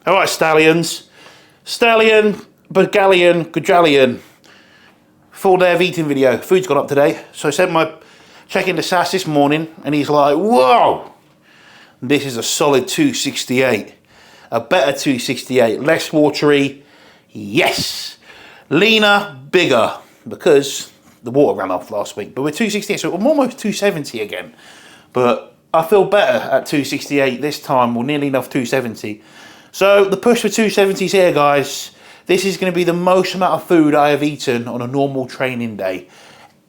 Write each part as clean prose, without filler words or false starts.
All right, stallions. Stallion, Burgallion, Gujallion. Full day of eating video. Food's gone up today. So I sent my check into Sass this morning and he's like, whoa! This is a solid 268. A better 268. Less watery. Yes. Leaner, bigger. Because the water ran off last week. But we're 268, so I'm almost 270 again. But I feel better at 268 this time, or nearly enough 270. So the push for 270s here, guys. This is going to be the most amount of food I have eaten on a normal training day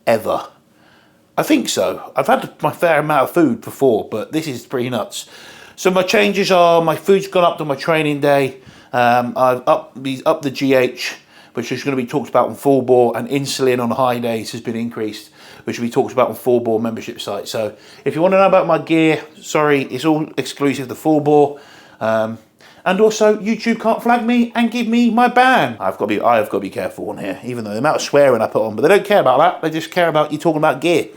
ever. I think so. I've had my fair amount of food before, but this is pretty nuts. So my changes are, my food's gone up to my training day. I've upped the GH, which is going to be talked about on full bore, and insulin on high days has been increased, which will be talked about on full bore membership site. So if you want to know about my gear, sorry, it's all exclusive to full bore. And also, YouTube can't flag me and give me my ban. I have got to be careful on here, even though the amount of swearing I put on, but they don't care about that. They just care about you talking about gear.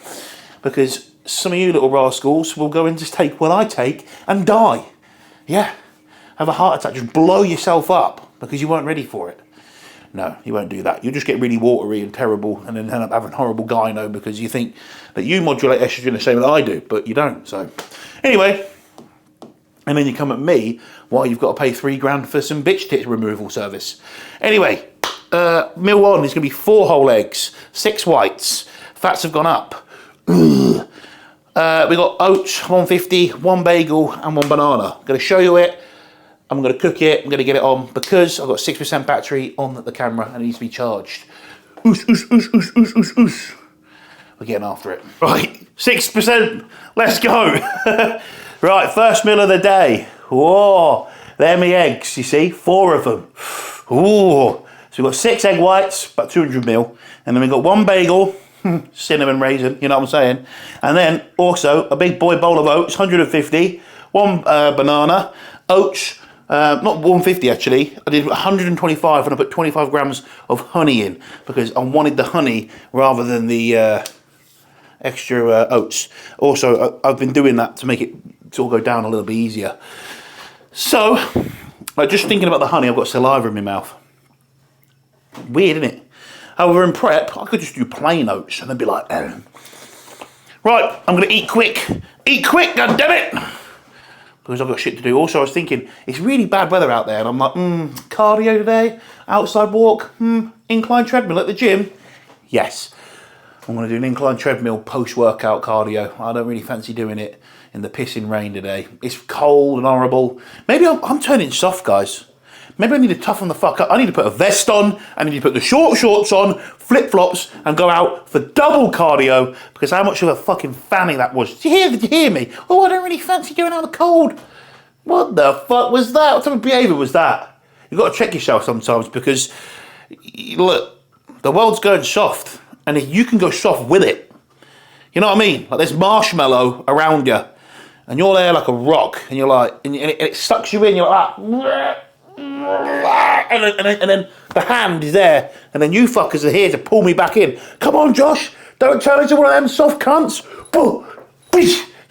Because some of you little rascals will go and just take what I take and die. Yeah. Have a heart attack, just blow yourself up because you weren't ready for it. No, you won't do that. You'll just get really watery and terrible and then end up having horrible gyno because you think that you modulate estrogen the same as I do, but you don't. So anyway, and then you come at me while you've got to pay $3 for some bitch tit removal service. Anyway, meal one is going to be 4 whole eggs, 6 whites. Fats have gone up. We got oats, 150, 1 bagel and 1 banana. I'm going to show you it. I'm going to cook it. I'm going to get it on because I've got 6% battery on the camera and it needs to be charged. Oos, oos, oos, oos, oos, oos, oos. We're getting after it. Right, 6%. Let's go. Right, first meal of the day. Whoa, they're my eggs, you see, 4 of them. Ooh, so we've got 6 egg whites, about 200 mil, and then we've got 1 bagel, cinnamon raisin, you know what I'm saying, and then also a big boy bowl of oats, 150, 1 banana, oats, not 150 actually, I did 125 and I put 25 grams of honey in because I wanted the honey rather than the extra oats. Also, I've been doing that to make it all go down a little bit easier. So, like just thinking about the honey, I've got saliva in my mouth. Weird, isn't it? However, in prep, I could just do plain oats and then be like, right, I'm going to eat quick. Eat quick, goddammit! Because I've got shit to do. Also, I was thinking, it's really bad weather out there, and I'm like, cardio today, outside walk, incline treadmill at the gym. Yes, I'm going to do an incline treadmill post-workout cardio. I don't really fancy doing it in the pissing rain today. It's cold and horrible. Maybe I'm turning soft, guys. Maybe I need to toughen the fuck up. I need to put a vest on. I need to put the short shorts on, flip-flops, and go out for double cardio because how much of a fucking fanny that was. Did you hear me? Oh, I don't really fancy going out in the cold. What the fuck was that? What type of behaviour was that? You've got to check yourself sometimes because, look, the world's going soft. And if you can go soft with it, you know what I mean? Like there's marshmallow around you, and you're there like a rock, and you're like, and it sucks you in. You're like, and then the hand is there, and then you fuckers are here to pull me back in. Come on, Josh, don't turn into one of them soft cunts.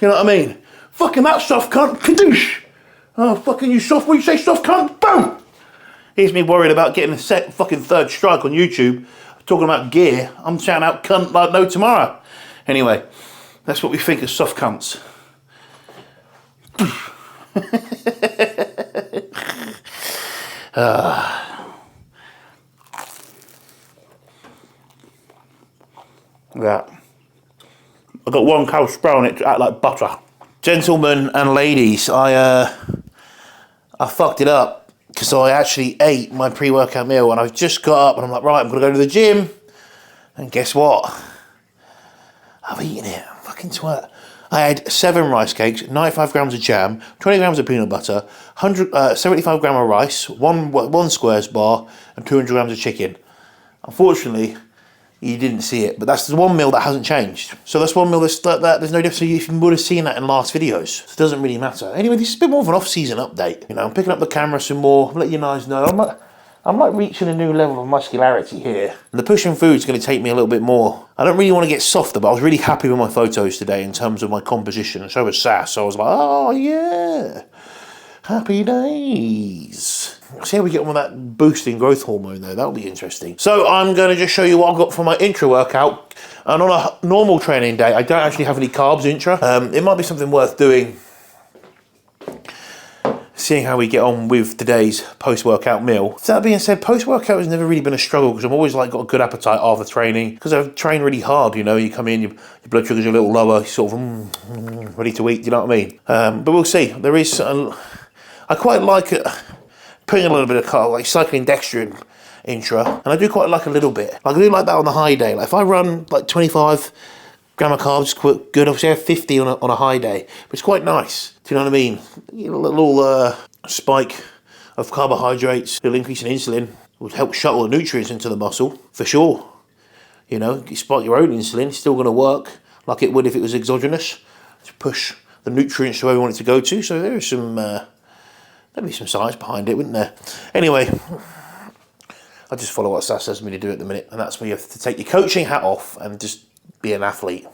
You know what I mean? Fucking that soft cunt, kadoosh. Oh, fucking you soft. When you say soft cunt, boom. Here's me worried about getting a fucking 3rd strike on YouTube. Talking about gear, I'm shouting out cunt like no tomorrow. Anyway, that's what we think of soft cunts. Yeah. I got 1 cow spray on it to act like butter. Gentlemen and ladies, I fucked it up. Because I actually ate my pre-workout meal and I've just got up and I'm like, right, I'm going to go to the gym. And guess what? I've eaten it. Fucking twat. I had 7 rice cakes, 95 grams of jam, 20 grams of peanut butter, 75 grams of rice, one squares bar, and 200 grams of chicken. Unfortunately, you didn't see it, but that's the one meal that hasn't changed. So that's one meal there's no difference. So you would have seen that in last videos. So it doesn't really matter. Anyway, this is a bit more of an off-season update. You know, I'm picking up the camera some more. I'm letting you guys know. I'm like reaching a new level of muscularity here. And the pushing food is going to take me a little bit more. I don't really want to get softer, but I was really happy with my photos today in terms of my composition. And so was Sass. So I was like, oh yeah, happy days. See how we get on with that boosting growth hormone though. That'll be interesting. So I'm going to just show you what I've got for my intra workout. And on a normal training day, I don't actually have any carbs intra. It might be something worth doing, seeing how we get on with today's post-workout meal. So that being said, post-workout has never really been a struggle because I've always like got a good appetite after training because I've trained really hard, you know. You come in, your blood sugars are a little lower, you're sort of ready to eat, you know what I mean? But we'll see. There is, I quite like it, putting a little bit of carb, like cyclodextrin intra, and I do quite like a little bit. Like I do like that on the high day. Like if I run like 25 gram of carbs, quite good. Obviously I have 50 on a high day, but it's quite nice. Do you know what I mean? You know, a little spike of carbohydrates, a little increase in insulin would help shuttle the nutrients into the muscle, for sure. You know, you spike your own insulin, it's still going to work like it would if it was exogenous, to push the nutrients to where we want it to go to. So there is some, there'd be some science behind it, wouldn't there? Anyway, I just follow what Sas says me to do at the minute, and that's where you have to take your coaching hat off and just be an athlete.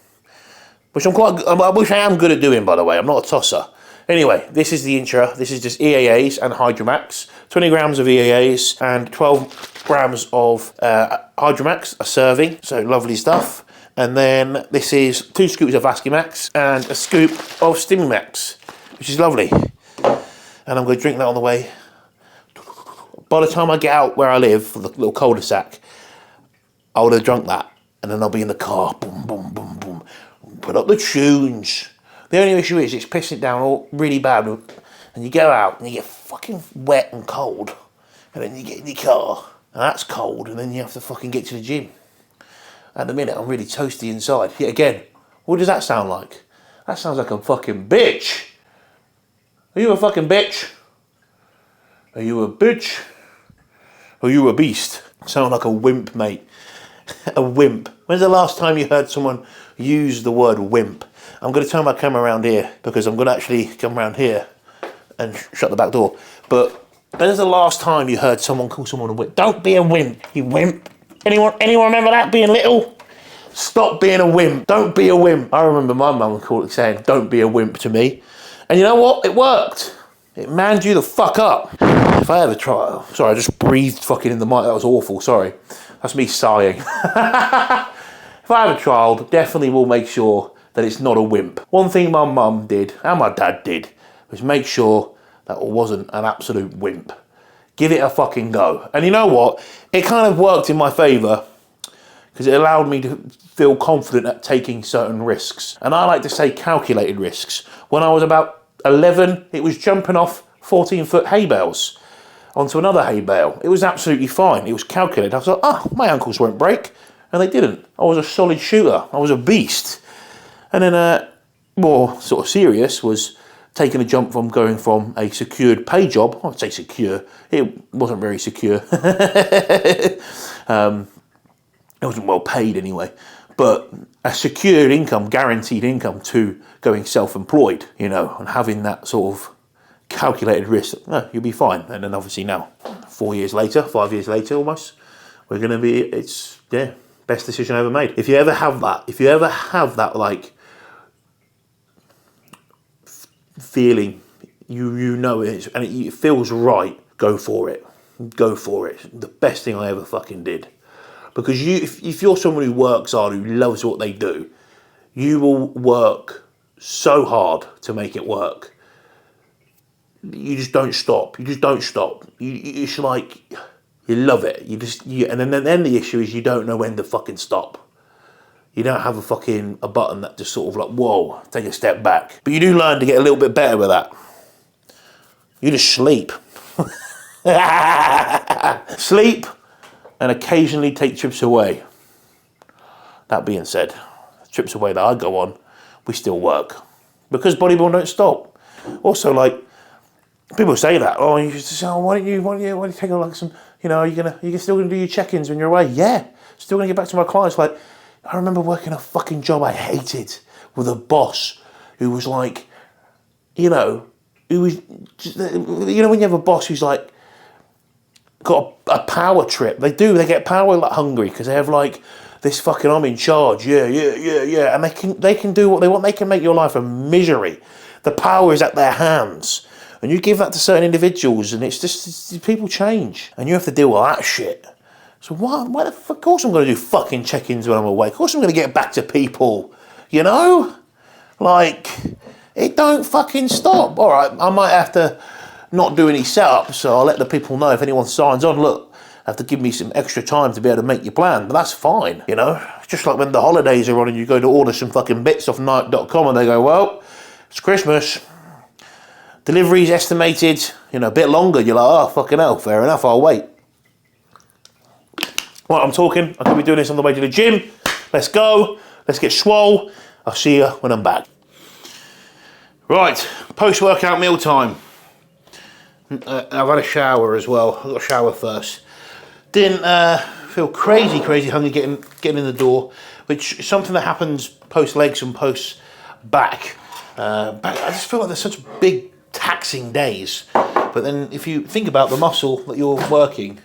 Which I wish I am good at doing, by the way. I'm not a tosser. Anyway, this is the intra. This is just EAAs and Hydromax. 20 grams of EAAs and 12 grams of Hydromax, a serving. So lovely stuff. And then this is 2 scoops of Vascumax and a scoop of Stimumax, which is lovely. And I'm going to drink that on the way. By the time I get out where I live, for the little cul-de-sac, I would have drunk that. And then I'll be in the car. Boom, boom, boom, boom. Put up the tunes. The only issue is it's pissing it down all really bad. And you go out and you get fucking wet and cold. And then you get in your car. And that's cold. And then you have to fucking get to the gym. At the minute, I'm really toasty inside. Yet again, what does that sound like? That sounds like a fucking bitch. Are you a fucking bitch? Are you a bitch? Are you a beast? Sound like a wimp, mate. A wimp. When's the last time you heard someone use the word wimp? I'm going to turn my camera around here because I'm going to actually come around here and shut the back door. But when's the last time you heard someone call someone a wimp? Don't be a wimp, you wimp. Anyone remember that being little? Stop being a wimp. Don't be a wimp. I remember my mum saying, don't be a wimp to me. And you know what? It worked. It manned you the fuck up. If I ever try... Sorry, I just breathed fucking in the mic. That was awful. Sorry. That's me sighing. If I have a child, definitely will make sure that it's not a wimp. One thing my mum did, and my dad did, was make sure that it wasn't an absolute wimp. Give it a fucking go. And you know what? It kind of worked in my favour because it allowed me to feel confident at taking certain risks. And I like to say calculated risks. When I was about 11, it was jumping off 14-foot hay bales onto another hay bale. It was absolutely fine. It was calculated. I was like, oh, my ankles won't break. And they didn't. I was a solid shooter. I was a beast. And then more sort of serious was taking a jump from going from a secured pay job. I would say secure. It wasn't very secure. It wasn't well paid anyway. But a secured income, guaranteed income, to going self-employed, you know, and having that sort of calculated risk. No, you'll be fine. And then obviously now, 5 years later almost, we're going to be, it's, yeah, best decision ever made. If you ever have that like feeling, you know it, and it feels right, go for it. Go for it. The best thing I ever fucking did. Because if you're someone who works hard, who loves what they do, you will work so hard to make it work. You just don't stop. It's like, you love it. And then the issue is you don't know when to fucking stop. You don't have a button that just sort of like, whoa, take a step back. But you do learn to get a little bit better with that. You just sleep. Sleep and occasionally take trips away. That being said, trips away that I go on, we still work. Because bodybuilding don't stop. Also, like, people say that, oh, you just say, oh, why don't you take like some, you know, you're still gonna do your check-ins when you're away? Yeah, still gonna get back to my clients. Like, I remember working a fucking job I hated with a boss who was like, you know, who was, you know, when you have a boss who's like, got a power trip. They get power like hungry because they have like this fucking, I'm in charge, yeah, and they can do what they want. They can make your life a misery. The power is at their hands. And you give that to certain individuals, and it's just, people change. And you have to deal with that shit. So why the fuck? Of course I'm going to do fucking check-ins when I'm away. Of course I'm going to get back to people, you know? Like, it don't fucking stop. All right, I might have to not do any setups, so I'll let the people know if anyone signs on, look, have to give me some extra time to be able to make your plan, but that's fine, you know? It's just like when the holidays are on and you go to order some fucking bits off Nike.com and they go, well, it's Christmas. Delivery's estimated, you know, a bit longer. You're like, oh, fucking hell, fair enough, I'll wait. Right, I'm talking. I could be doing this on the way to the gym. Let's go. Let's get swole. I'll see you when I'm back. Right, post-workout meal time. I've had a shower as well. I got a shower first. Didn't feel crazy hungry getting in the door, which is something that happens post-legs and post-back. I just feel like there's such big taxing days. But then if you think about the muscle that you're working,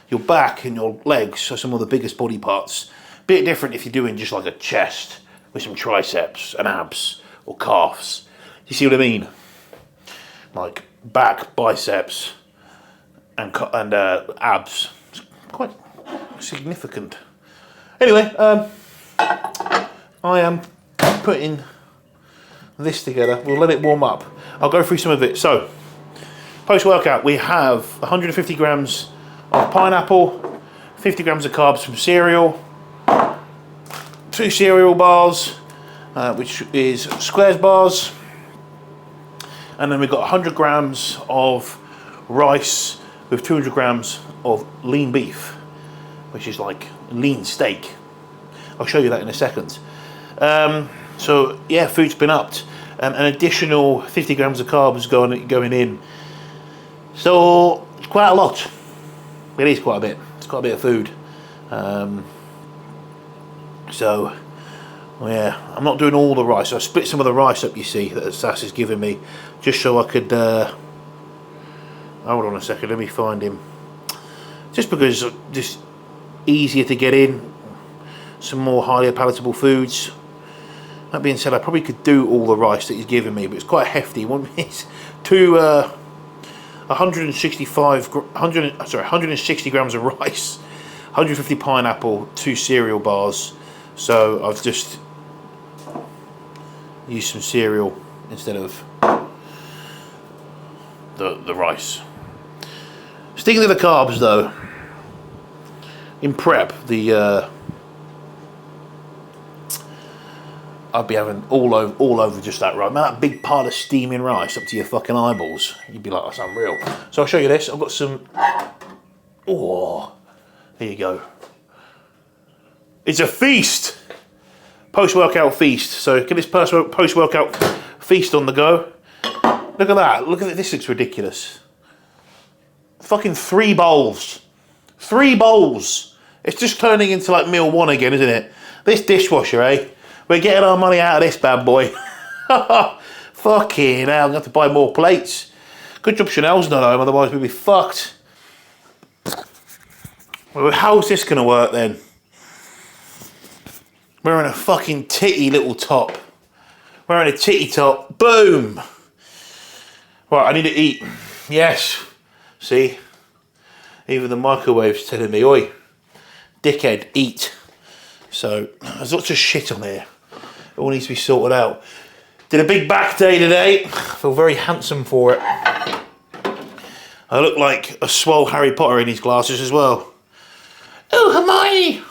your back and your legs are some of the biggest body parts. Bit different if you're doing just like a chest with some triceps and abs or calves. You see what I mean? Like back, biceps, and abs. It's quite significant. Anyway, I am putting this together. We'll let it warm up. I'll go through some of it. So, post-workout, we have 150 grams of pineapple, 50 grams of carbs from cereal, 2 cereal bars, which is squares bars, and then we've got 100 grams of rice with 200 grams of lean beef, which is like lean steak. I'll show you that in a second. So yeah, food's been upped. An additional 50 grams of carbs going in. So it's quite a lot. It is quite a bit. It's quite a bit of food. So yeah, I'm not doing all the rice. So I split some of the rice up, you see, that Sass is giving me, just so I could. Hold on a second. Let me find him. Just because it's just easier to get in. Some more highly palatable foods. That being said, I probably could do all the rice that he's giving me, but it's quite hefty. It's 160 grams of rice, 150 pineapple, 2 cereal bars. So I've just used some cereal instead of the rice. Sticking to the carbs though, in prep, I'd be having all over just that rice. Man, that big pile of steaming rice up to your fucking eyeballs. You'd be like, that's unreal. So I'll show you this. I've got some. Oh, here you go. It's a feast. Post-workout feast. So get this post-workout feast on the go. Look at that. Look at it. This looks ridiculous. Fucking 3 bowls. 3 bowls. It's just turning into like meal 1 again, isn't it? This dishwasher, eh? We're getting our money out of this bad boy. Fucking hell, I'm going to have to buy more plates. Good job Chanel's not home, otherwise we'd be fucked. Well, how's this going to work then? Wearing a fucking titty little top. Wearing a titty top. Boom! Right, I need to eat. Yes. See? Even the microwave's telling me, oi, dickhead, eat. So, there's lots of shit on here. It all needs to be sorted out. Did a big back day today. I feel very handsome for it. I look like a swole Harry Potter in his glasses as well. Oh, Hermione!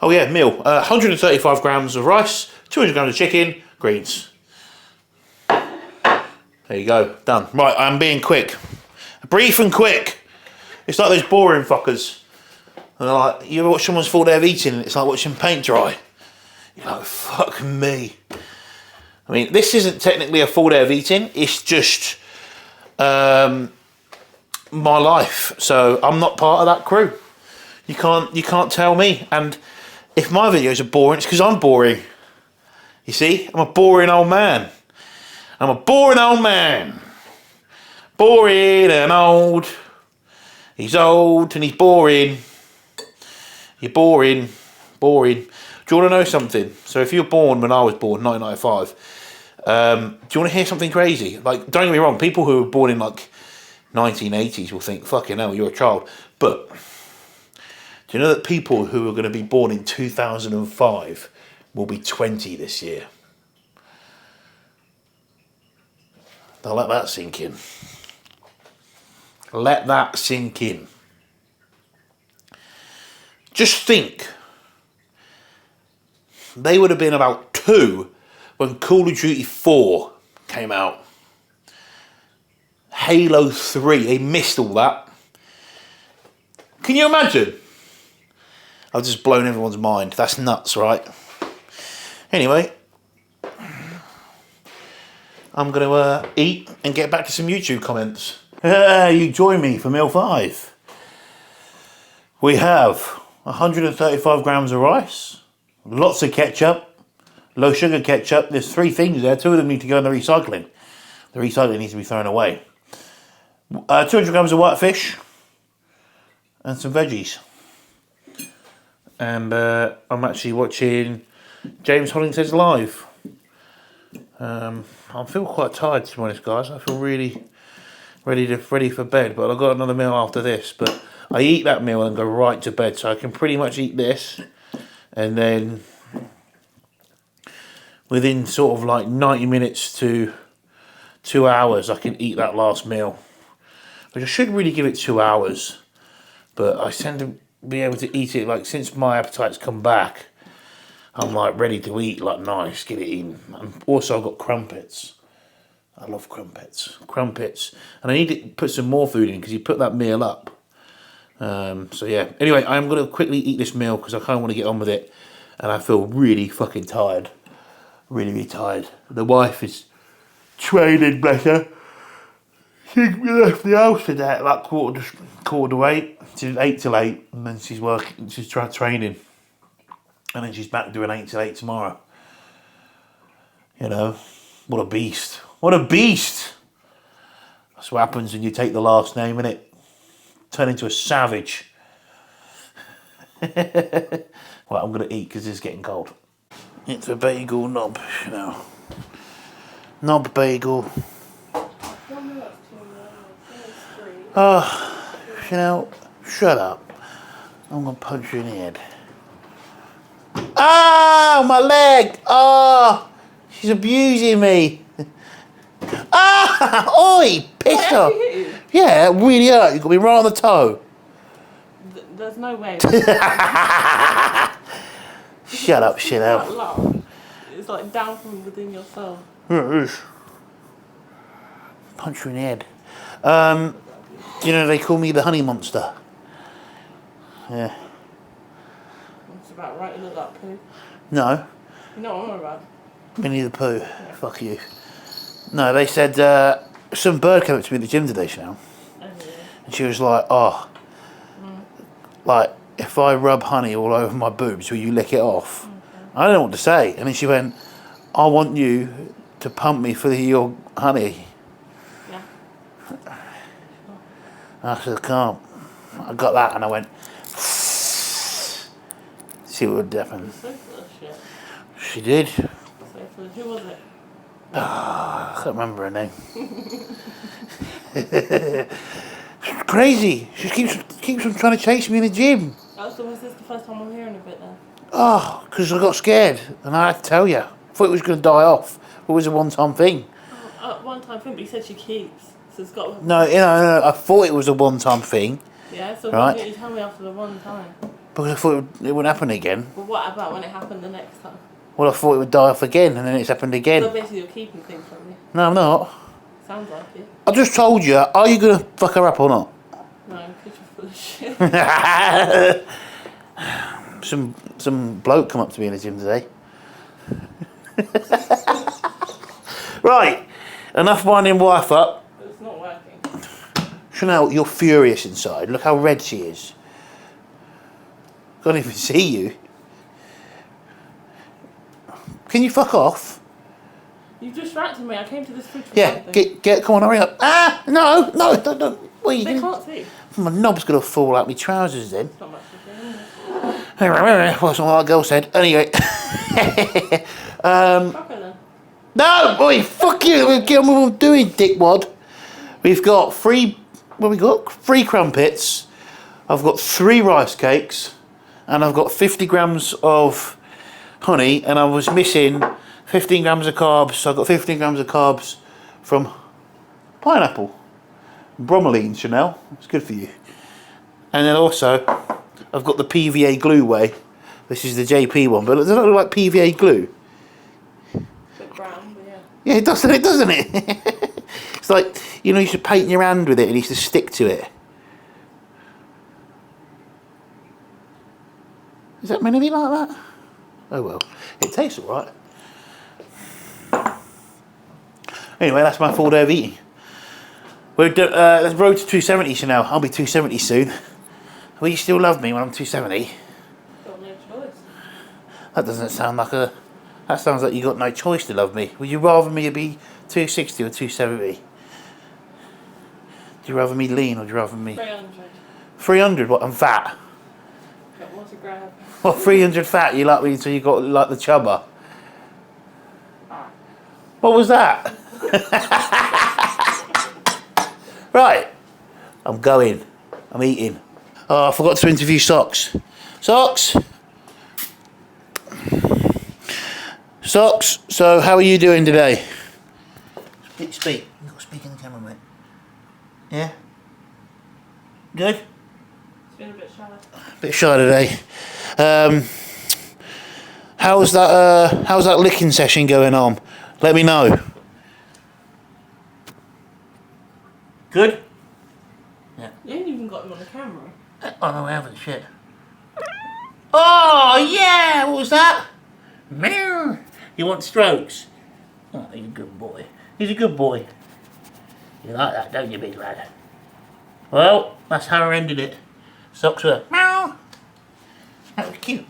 Oh yeah, meal. 135 grams of rice, 200 grams of chicken, greens. There you go, done. Right, I'm being quick. Brief and quick. It's like those boring fuckers. And like, you ever watch someone's full day of eating and it's like watching paint dry? You're like, fuck me. I mean, this isn't technically a full day of eating, it's just my life. So I'm not part of that crew. You can't tell me. And if my videos are boring, it's because I'm boring. You see? I'm a boring old man. I'm a boring old man. Boring and old. He's old and he's boring. You're boring. Boring. Do you want to know something? So if you were born when I was born, 1995, Do you want to hear something crazy? Like, don't get me wrong, people who were born in like 1980s will think, fucking hell, you're a child. But do you know that people who are going to be born in 2005 will be 20 this year? Now let that sink in. Let that sink in. Just think. They would have been about 2 when Call of Duty 4 came out. Halo 3, they missed all that. Can you imagine? I've just blown everyone's mind. That's nuts, right? Anyway, I'm going to eat and get back to some YouTube comments. You join me for meal 5. We have 135 grams of rice, lots of ketchup, low sugar ketchup. There's 3 things there. 2 of them need to go in the recycling. The recycling needs to be thrown away. 200 grams of white fish and some veggies. And I'm actually watching James Hollington's live. I feel quite tired, to be honest, guys. I feel really ready for bed, but I've got another meal after this. But I eat that meal and go right to bed, so I can pretty much eat this, and then within sort of like 90 minutes to 2 hours, I can eat that last meal. Which I should really give it 2 hours, but I tend to be able to eat it, like, since my appetite's come back, I'm like ready to eat, like, nice, get it in. And also I've got crumpets. I love crumpets. And I need to put some more food in because you put that meal up. So yeah, anyway, I'm going to quickly eat this meal because I kind of want to get on with it, and I feel really fucking tired. Really tired. The wife is training, bless her. She left the house today at like quarter to 8. She's 8 till 8, and then she's working. She's training, and then she's back doing 8 till 8 tomorrow. You know, what a beast! What a beast! That's what happens when you take the last name, innit? Turn into a savage. Well, I'm gonna eat because it's getting cold. It's a bagel knob, you know. Knob bagel. Oh, you know, shut up. I'm going to punch you in the head. Ah, my leg. Oh, she's abusing me. Ah, oi, piss off. Yeah, it really hurt. You got me right on the toe. There's no way. Shut up, Chanel. It's like down from within yourself. Yeah, it is. Punch you in the head. You know, they call me the honey monster. Yeah. It's about right, you look like poo. No. You know what I'm about? Winnie the Pooh. Yeah. Fuck you. No, they said, some bird came up to me at the gym today, Chanel. Oh, yeah. And she was like, oh, like, if I rub honey all over my boobs, will you lick it off? Okay. I don't know what to say. And then she went, I want you to pump me for your honey. Yeah. I said, I can't. I got that and I went, see what would happen. So full of shit. She did. So full of, who was it? I can't remember her name. She's crazy. She keeps on trying to chase me in the gym. Oh, so was this the first time I'm hearing of it then? Oh, because I got scared and I had to tell you. I thought it was going to die off. It was a one-time thing. One-time thing, but you said she keeps. So it's got. No, no. I thought it was a one-time thing. Yeah, so right? Why didn't you tell me after the one time? Because I thought it wouldn't happen again. But what about when it happened the next time? Well, I thought it would die off again, and then it's happened again. So basically you're keeping things from me? No, I'm not. Sounds like it. I just told you, are you going to fuck her up or not? No, because you're full of shit. Some bloke come up to me in the gym today. Right, enough winding wife up. It's not working. Chanel, you're furious inside. Look how red she is. Can't even see you. Can you fuck off? You've distracted me. I came to this fridge for something. Come on, hurry up. Ah, no, don't. What are you They can't see. My knob's going to fall out my trousers then. It's not much to do. Well, that's what our girl said. Anyway. Fuck her then. No, boy, fuck you. Get on with what I'm doing, dickwad. We've got three crumpets. I've got 3 rice cakes, and I've got 50 grams of honey, and I was missing 15 grams of carbs. So I've got 15 grams of carbs from pineapple. Bromelain, Chanel. It's good for you. And then also, I've got the PVA glue whey. This is the JP one, but does it look like PVA glue? Bit brown, but yeah. Yeah, it does, doesn't it? It's like, you know, you should paint your hand with it and you should stick to it. Is that meant to be like that? Oh well, it tastes alright. Anyway, that's my full day of eating. We're let's road to 270 Chanel. I'll be 270 soon. Will you still love me when I'm 270? Got no choice. That doesn't sound like a... That sounds like you got no choice to love me. Would you rather me be 260 or 270? Do you rather me lean or do you rather me... 300. 300? What, I'm fat? Got more to grab. What, 300 fat? You like me until you got like the chubber? What was that? Right. I'm going. I'm eating. Oh, I forgot to interview Socks. Socks? Socks, so how are you doing today? Speak. You've got to speak in the camera, mate. Yeah? Good? It's been a bit shallow. Bit shy today. How's that licking session going on? Let me know. Good? Yeah. You ain't even got him on the camera. Oh no, I haven't, shit. Oh yeah, what was that? Meow. You want strokes? Oh, he's a good boy. He's a good boy. You like that, don't you, big lad? Well, that's how I ended it. Socks were meow. That was cute.